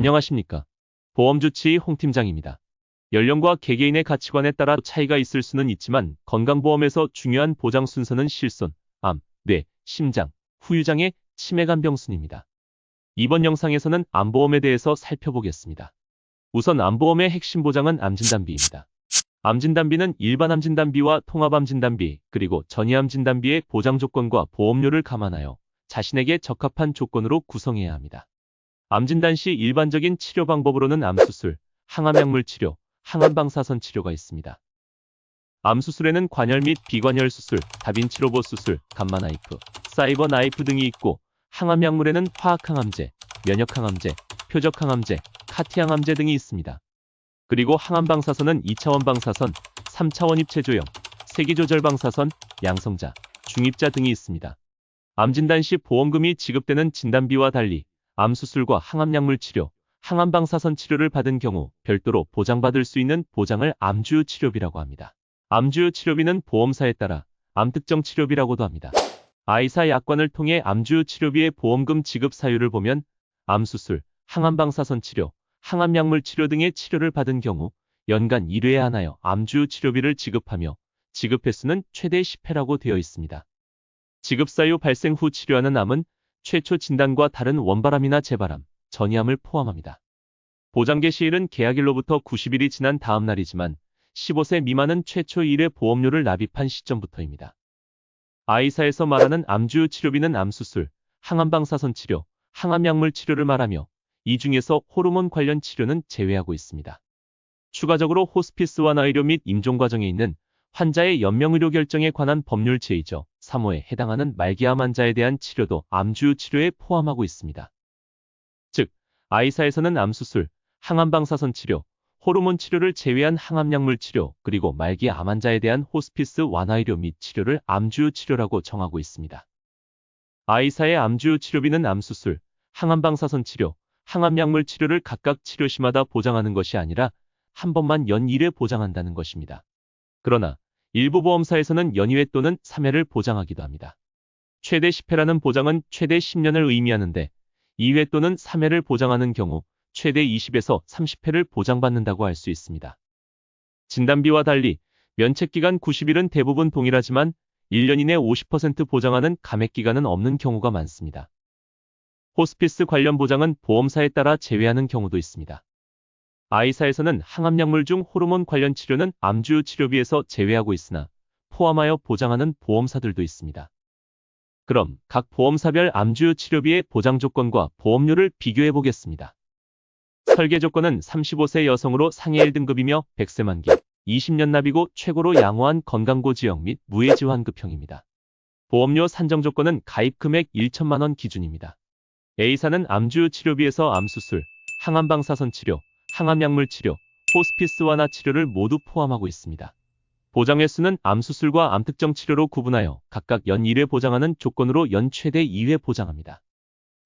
안녕하십니까. 보험주치의 홍 팀장입니다. 연령과 개개인의 가치관에 따라 차이가 있을 수는 있지만 건강보험에서 중요한 보장 순서는 실손, 암, 뇌, 심장, 후유장애, 치매간병 순입니다. 이번 영상에서는 암보험에 대해서 살펴보겠습니다. 우선 암보험의 핵심 보장은 암진단비입니다. 암진단비는 일반 암진단비와 통합암진단비, 그리고 전이암진단비의 보장 조건과 보험료를 감안하여 자신에게 적합한 조건으로 구성해야 합니다. 암진단 시 일반적인 치료 방법으로는 암수술, 항암약물 치료, 항암방사선 치료가 있습니다. 암수술에는 관열 및 비관열 수술, 다빈치로보 수술, 감마나이프, 사이버나이프 등이 있고, 항암약물에는 화학항암제, 면역항암제, 표적항암제, 카티항암제 등이 있습니다. 그리고 항암방사선은 2차원 방사선, 3차원 입체 조형, 세기조절 방사선, 양성자, 중입자 등이 있습니다. 암진단 시 보험금이 지급되는 진단비와 달리 암수술과 항암약물 치료, 항암방사선 치료를 받은 경우 별도로 보장받을 수 있는 보장을 암주요 치료비라고 합니다. 암주요 치료비는 보험사에 따라 암특정 치료비라고도 합니다. I사 약관을 통해 암주요 치료비의 보험금 지급 사유를 보면 암수술, 항암방사선 치료, 항암약물 치료 등의 치료를 받은 경우 연간 1회에 한하여 암주요 치료비를 지급하며 지급 횟수는 최대 10회라고 되어 있습니다. 지급사유 발생 후 치료하는 암은 최초 진단과 다른 원바람이나 재발암, 전이암을 포함합니다. 보장 개시일은 계약일로부터 90일이 지난 다음 날이지만 15세 미만은 최초 1회 보험료를 납입한 시점부터입니다. I사에서 말하는 암주요 치료비는 암수술, 항암방사선 치료, 항암약물 치료를 말하며 이 중에서 호르몬 관련 치료는 제외하고 있습니다. 추가적으로 호스피스 완화의료 및 임종 과정에 있는 환자의 연명의료 결정에 관한 법률 제2조 3호에 해당하는 말기암 환자에 대한 치료도 암주요 치료에 포함하고 있습니다. 즉, I사에서는 암수술, 항암방사선 치료, 호르몬 치료를 제외한 항암약물 치료, 그리고 말기 암 환자에 대한 호스피스 완화의료 및 치료를 암주요 치료라고 정하고 있습니다. I사의 암주요 치료비는 암수술, 항암방사선 치료, 항암약물 치료를 각각 치료시마다 보장하는 것이 아니라 한 번만 연 1회 보장한다는 것입니다. 그러나 일부 보험사에서는 연 2회 또는 3회를 보장하기도 합니다. 최대 10회라는 보장은 최대 10년을 의미하는데 2회 또는 3회를 보장하는 경우 최대 20에서 30회를 보장받는다고 할 수 있습니다. 진단비와 달리 면책기간 90일은 대부분 동일하지만 1년 이내 50% 보장하는 감액기간은 없는 경우가 많습니다. 호스피스 관련 보장은 보험사에 따라 제외하는 경우도 있습니다. I사에서는 항암약물 중 호르몬 관련 치료는 암주요 치료비에서 제외하고 있으나 포함하여 보장하는 보험사들도 있습니다. 그럼 각 보험사별 암주요 치료비의 보장 조건과 보험료를 비교해 보겠습니다. 설계 조건은 35세 여성으로 상해 1등급이며 100세 만기, 20년 납이고 최고로 양호한 건강고 지역 및 무해지환급형입니다. 보험료 산정 조건은 가입 금액 1천만 원 기준입니다. A사는 암주요 치료비에서 암수술, 항암방사선 치료, 항암약물 치료, 호스피스 완화 치료를 모두 포함하고 있습니다. 보장 횟수는 암수술과 암특정 치료로 구분하여 각각 연 1회 보장하는 조건으로 연 최대 2회 보장합니다.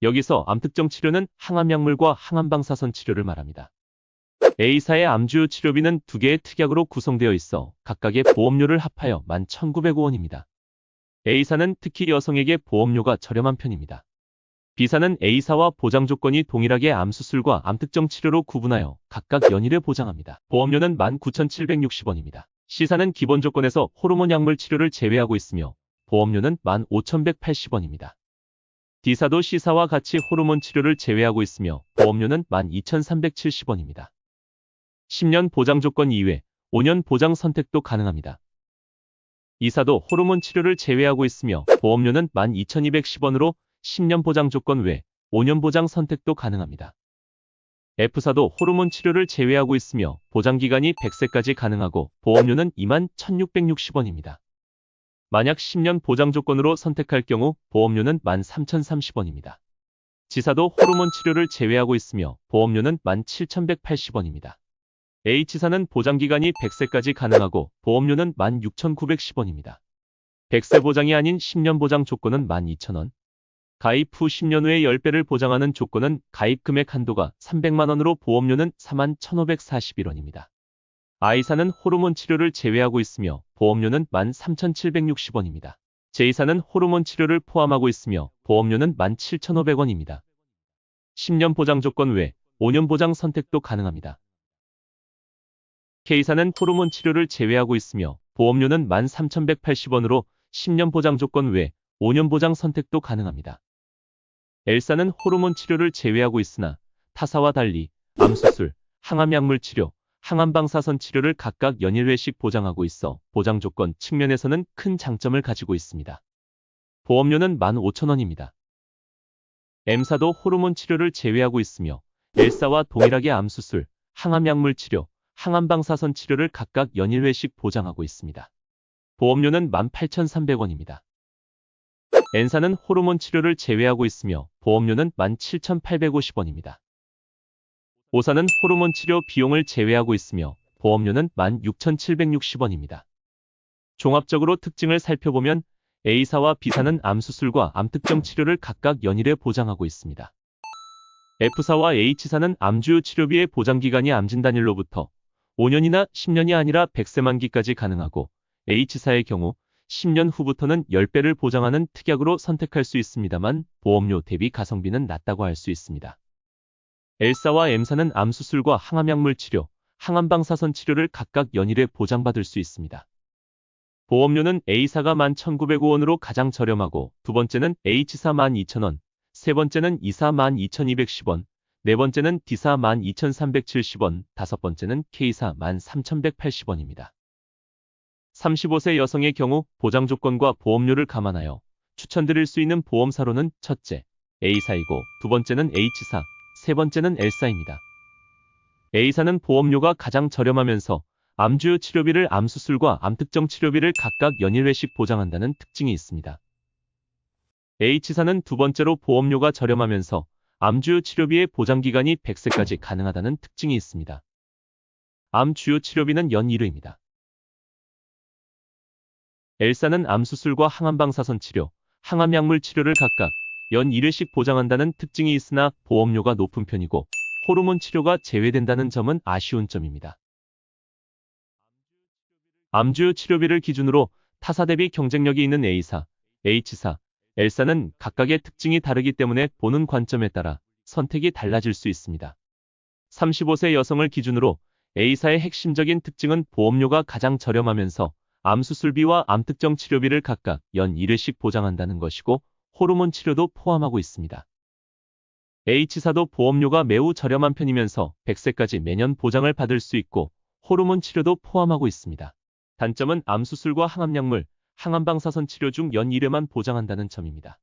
여기서 암특정 치료는 항암약물과 항암방사선 치료를 말합니다. A사의 암주요 치료비는 2개의 특약으로 구성되어 있어 각각의 보험료를 합하여 11,905원입니다. A사는 특히 여성에게 보험료가 저렴한 편입니다. B사는 A사와 보장 조건이 동일하게 암수술과 암특정 치료로 구분하여 각각 연 1회 보장합니다. 보험료는 19,760원입니다. C사는 기본 조건에서 호르몬 약물 치료를 제외하고 있으며 보험료는 15,180원입니다. D사도 C사와 같이 호르몬 치료를 제외하고 있으며 보험료는 12,370원입니다. 10년 보장 조건 이외 5년 보장 선택도 가능합니다. E사도 호르몬 치료를 제외하고 있으며 보험료는 12,210원으로 10년 보장 조건 외 5년 보장 선택도 가능합니다. F사도 호르몬 치료를 제외하고 있으며 보장기간이 100세까지 가능하고 보험료는 21,660원입니다. 만약 10년 보장 조건으로 선택할 경우 보험료는 13,030원입니다. G사도 호르몬 치료를 제외하고 있으며 보험료는 17,180원입니다. H사는 보장기간이 100세까지 가능하고 보험료는 16,910원입니다. 100세 보장이 아닌 10년 보장 조건은 12,000원. 가입 후 10년 후에 10배를 보장하는 조건은 가입 금액 한도가 300만 원으로 보험료는 41,541원입니다. I사는 호르몬 치료를 제외하고 있으며 보험료는 13,760원입니다. J사는 호르몬 치료를 포함하고 있으며 보험료는 17,500원입니다. 10년 보장 조건 외 5년 보장 선택도 가능합니다. K사는 호르몬 치료를 제외하고 있으며 보험료는 13,180원으로 10년 보장 조건 외 5년 보장 선택도 가능합니다. L사는 호르몬 치료를 제외하고 있으나 타사와 달리 암수술, 항암약물 치료, 항암방사선 치료를 각각 연일회씩 보장하고 있어 보장 조건 측면에서는 큰 장점을 가지고 있습니다. 보험료는 15,000원입니다. M사도 호르몬 치료를 제외하고 있으며 L사와 동일하게 암수술, 항암약물 치료, 항암방사선 치료를 각각 연일회씩 보장하고 있습니다. 보험료는 18,300원입니다. N사는 호르몬 치료를 제외하고 있으며 보험료는 17,850원입니다. O사는 호르몬 치료 비용을 제외하고 있으며 보험료는 16,760원입니다. 종합적으로 특징을 살펴보면 A사와 B사는 암수술과 암특정 치료를 각각 연일에 보장하고 있습니다. F사와 H사는 암주요 치료비의 보장기간이 암진단일로부터 5년이나 10년이 아니라 100세 만기까지 가능하고 H사의 경우 10년 후부터는 10배를 보장하는 특약으로 선택할 수 있습니다만 보험료 대비 가성비는 낮다고 할 수 있습니다. L사와 M사는 암수술과 항암약물 치료, 항암방사선 치료를 각각 연일에 보장받을 수 있습니다. 보험료는 A사가 11,905원으로 가장 저렴하고 두 번째는 H사 12,000원, 세 번째는 E사 12,210원, 네 번째는 D사 12,370원, 다섯 번째는 K사 13,180원입니다. 35세 여성의 경우 보장 조건과 보험료를 감안하여 추천드릴 수 있는 보험사로는 첫째, A사이고 두 번째는 H사, 세 번째는 L사입니다. A사는 보험료가 가장 저렴하면서 암주요 치료비를 암수술과 암특정 치료비를 각각 연일회씩 보장한다는 특징이 있습니다. H사는 두 번째로 보험료가 저렴하면서 암주요 치료비의 보장기간이 100세까지 가능하다는 특징이 있습니다. 암주요 치료비는 연 1회입니다. L사는 암수술과 항암방사선 치료, 항암약물 치료를 각각 연 1회씩 보장한다는 특징이 있으나 보험료가 높은 편이고 호르몬 치료가 제외된다는 점은 아쉬운 점입니다. 암주요 치료비를 기준으로 타사 대비 경쟁력이 있는 A사, H사, L사는 각각의 특징이 다르기 때문에 보는 관점에 따라 선택이 달라질 수 있습니다. 35세 여성을 기준으로 A사의 핵심적인 특징은 보험료가 가장 저렴하면서 암수술비와 암특정 치료비를 각각 연 1회씩 보장한다는 것이고 호르몬 치료도 포함하고 있습니다. H사도 보험료가 매우 저렴한 편이면서 100세까지 매년 보장을 받을 수 있고 호르몬 치료도 포함하고 있습니다. 단점은 암수술과 항암약물, 항암방사선 치료 중 연 1회만 보장한다는 점입니다.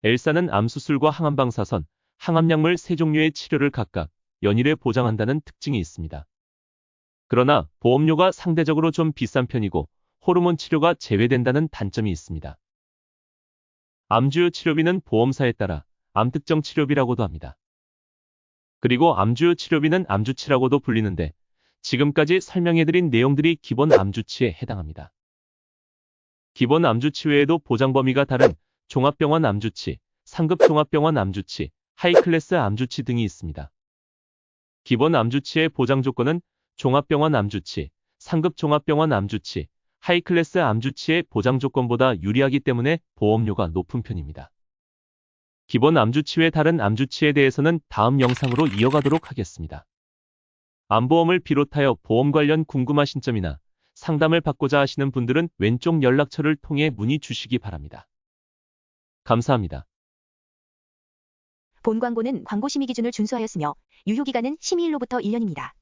L사는 암수술과 항암방사선, 항암약물 세 종류의 치료를 각각 연 1회 보장한다는 특징이 있습니다. 그러나 보험료가 상대적으로 좀 비싼 편이고 호르몬 치료가 제외된다는 단점이 있습니다. 암주요 치료비는 보험사에 따라 암특정 치료비라고도 합니다. 그리고 암주요 치료비는 암주치라고도 불리는데 지금까지 설명해드린 내용들이 기본 암주치에 해당합니다. 기본 암주치 외에도 보장 범위가 다른 종합병원 암주치, 상급 종합병원 암주치, 하이클래스 암주치 등이 있습니다. 기본 암주치의 보장 조건은 종합병원 암주치, 상급 종합병원 암주치, 하이클래스 암주치의 보장 조건보다 유리하기 때문에 보험료가 높은 편입니다. 기본 암주치 외 다른 암주치에 대해서는 다음 영상으로 이어가도록 하겠습니다. 암보험을 비롯하여 보험 관련 궁금하신 점이나 상담을 받고자 하시는 분들은 왼쪽 연락처를 통해 문의 주시기 바랍니다. 감사합니다. 본 광고는 광고 심의 기준을 준수하였으며 유효기간은 심의일로부터 1년입니다.